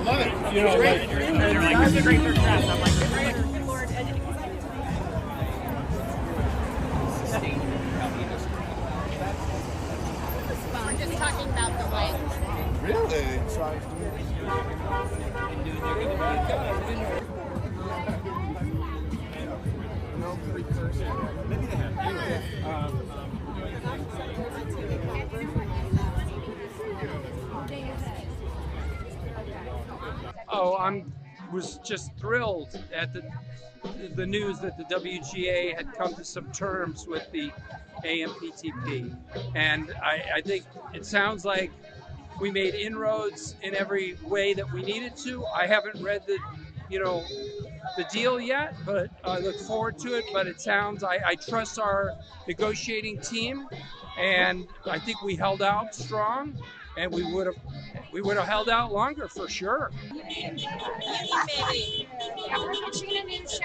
love it. You know, like, they're like, this is a great first draft. I'm like, great. We're just talking about the light. really? Maybe they have. Anyway, Oh, was just thrilled at the news that the WGA had come to some terms with the AMPTP, and I think it sounds like we made inroads in every way that we needed to. I haven't read the deal yet, but I look forward to it. But it sounds, I trust our negotiating team, and I think we held out strong, and we would have held out longer for sure. Baby. Yeah, we're pitching a new show.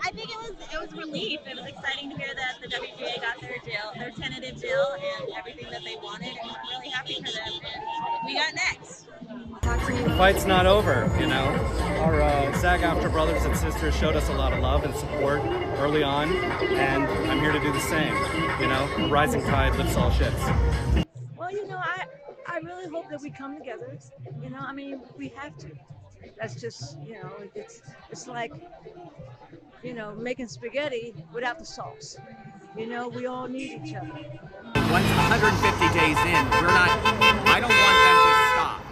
I think it was relief. It was exciting to hear that the WGA got their tentative deal, and everything that they wanted, and we're really happy for them. And we got next. The fight's not over, you know. Our SAG-AFTRA brothers and sisters showed us a lot of love and support early on, and I'm here to do the same. You know, a rising tide lifts all ships. Well, you know, I really hope that we come together. You know, I mean, we have to. That's just, you know, it's like, you know, making spaghetti without the sauce. You know, we all need each other. Once 150 days in, I don't want them to stop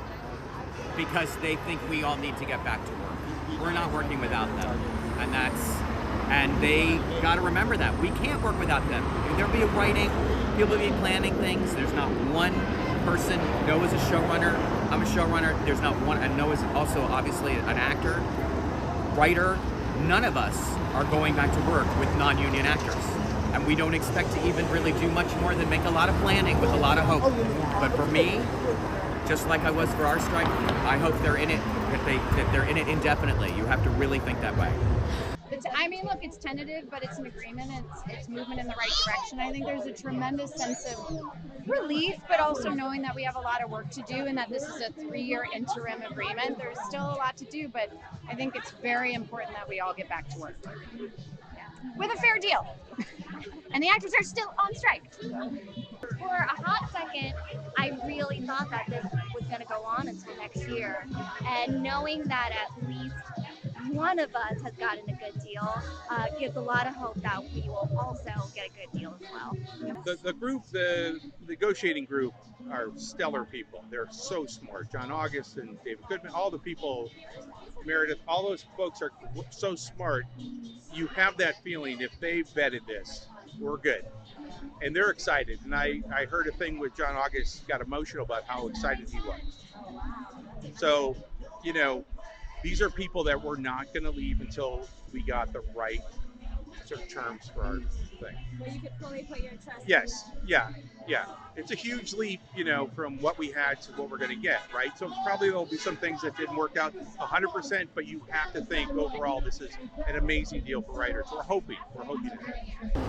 because they think we all need to get back to work. We're not working without them, and they got to remember that. We can't work without them. There'll be writing, people will be planning things. There's not one person. Noah's a showrunner. I'm a showrunner. There's not one, and Noah's also obviously an actor, writer. None of us are going back to work with non-union actors. And we don't expect to even really do much more than make a lot of planning with a lot of hope. But for me, just like I was for our strike, I hope they're in it, that they're in it indefinitely. You have to really think that way. I mean, look, it's tentative, but it's an agreement. It's movement in the right direction. I think there's a tremendous sense of relief, but also knowing that we have a lot of work to do and that this is a 3-year interim agreement. There's still a lot to do, but I think it's very important that we all get back to work. Yeah. With a fair deal. And the actors are still on strike. For a hot second, I really thought that this was going to go on until next year. And knowing that at least one of us has gotten a good deal gives a lot of hope that we will also get a good deal as well. The negotiating group are stellar people. They're so smart. John August and David Goodman, all the people, Meredith, all those folks are so smart. You have that feeling if they vetted this, we're good. And they're excited. And I heard a thing with John August, got emotional about how excited he was. So, you know, these are people that we're not going to leave until we got the right sort of terms for our thing. Where you could fully put your trust. Yes, yeah. It's a huge leap, you know, from what we had to what we're going to get, right? So probably there'll be some things that didn't work out 100%, but you have to think overall this is an amazing deal for writers. We're hoping to.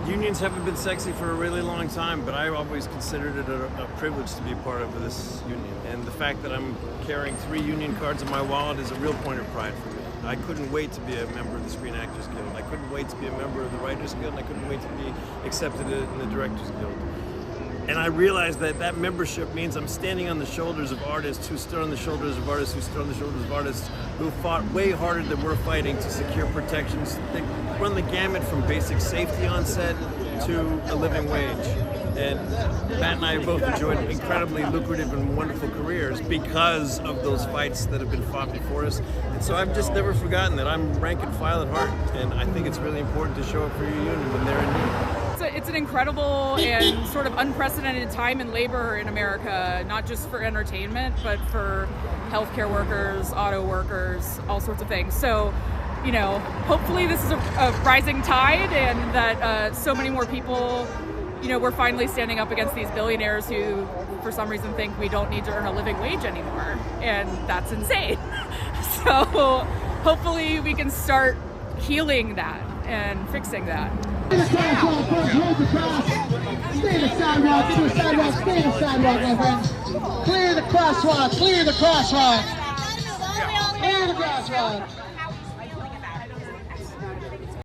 Unions haven't been sexy for a really long time, but I always considered it a privilege to be a part of this union. And the fact that I'm carrying 3 union cards in my wallet is a real point of pride for me. I couldn't wait to be a member of the Screen Actors Guild. I couldn't wait to be a member of the Writers Guild, and I couldn't wait to be accepted in the Directors Guild. And I realized that that membership means I'm standing on the shoulders of artists who stood on the shoulders of artists who stood on the shoulders of artists who fought way harder than we're fighting to secure protections that run the gamut from basic safety on set to a living wage. And Matt and I both enjoyed incredibly lucrative and wonderful careers because of those fights that have been fought before us. And so I've just never forgotten that I'm rank and file at heart, and I think it's really important to show up for your union when they're in need. It's an incredible and sort of unprecedented time in labor in America, not just for entertainment, but for healthcare workers, auto workers, all sorts of things. So, you know, hopefully this is a rising tide, and that so many more people, you know, we're finally standing up against these billionaires who, for some reason, think we don't need to earn a living wage anymore, and that's insane. So hopefully we can start healing that and fixing that. Stay the sidewalk, stay the sidewalk, my friends. Clear crosswalk. Clear the crosswalk. Clear the crosswalk.